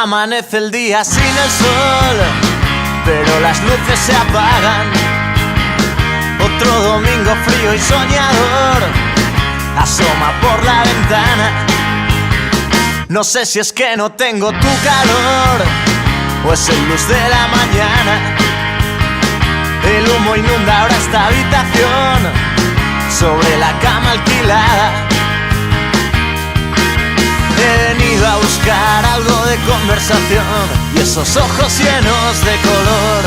Amanece el día sin el sol, pero las luces se apagan. Otro domingo frío y soñador asoma por la ventana. No sé si es que no tengo tu calor o es el luz de la mañana. El humo inunda ahora esta habitación sobre la cama alquilada. He venido a buscar algo de conversación y esos ojos llenos de color.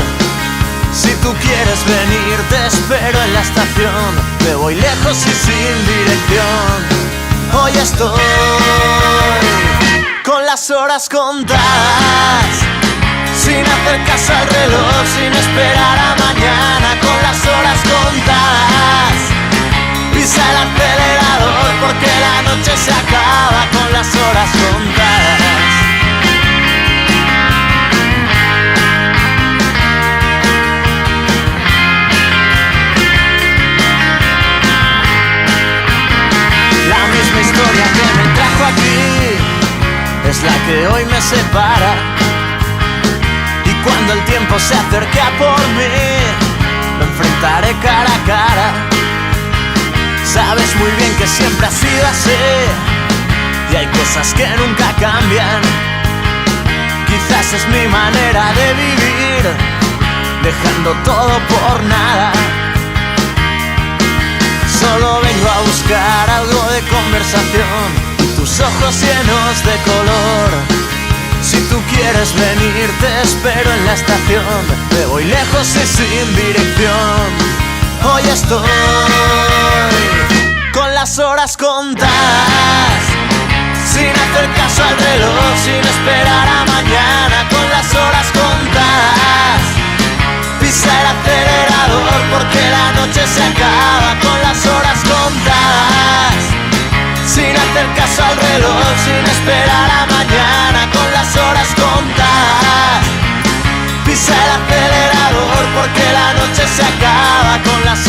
Si tú quieres venir te espero en la estación. Me voy lejos y sin dirección. Hoy estoy con las horas contadas, sin hacer caso al reloj, sin esperar a mañana. Con las horas contadas, pisa el acelerador porque la noche se acaba con las horas contadas. La misma historia que me trajo aquí es la que hoy me separa. Y cuando el tiempo se acerque a por mí, lo enfrentaré cara a cara. Sabes muy bien que siempre ha sido así y hay cosas que nunca cambian. Quizás es mi manera de vivir, dejando todo por nada. Solo vengo a buscar algo de conversación y tus ojos llenos de color. Si tú quieres venir te espero en la estación. Me voy lejos y sin dirección. Hoy estoy con las horas contadas, sin hacer caso al reloj, sin esperar a mañana. Con las horas contadas, pisa el acelerador porque la noche se acaba. Con las horas contadas, sin hacer caso al reloj, sin esperar a mañana. Con las horas contadas, pisa el acelerador porque la noche se acaba. Con las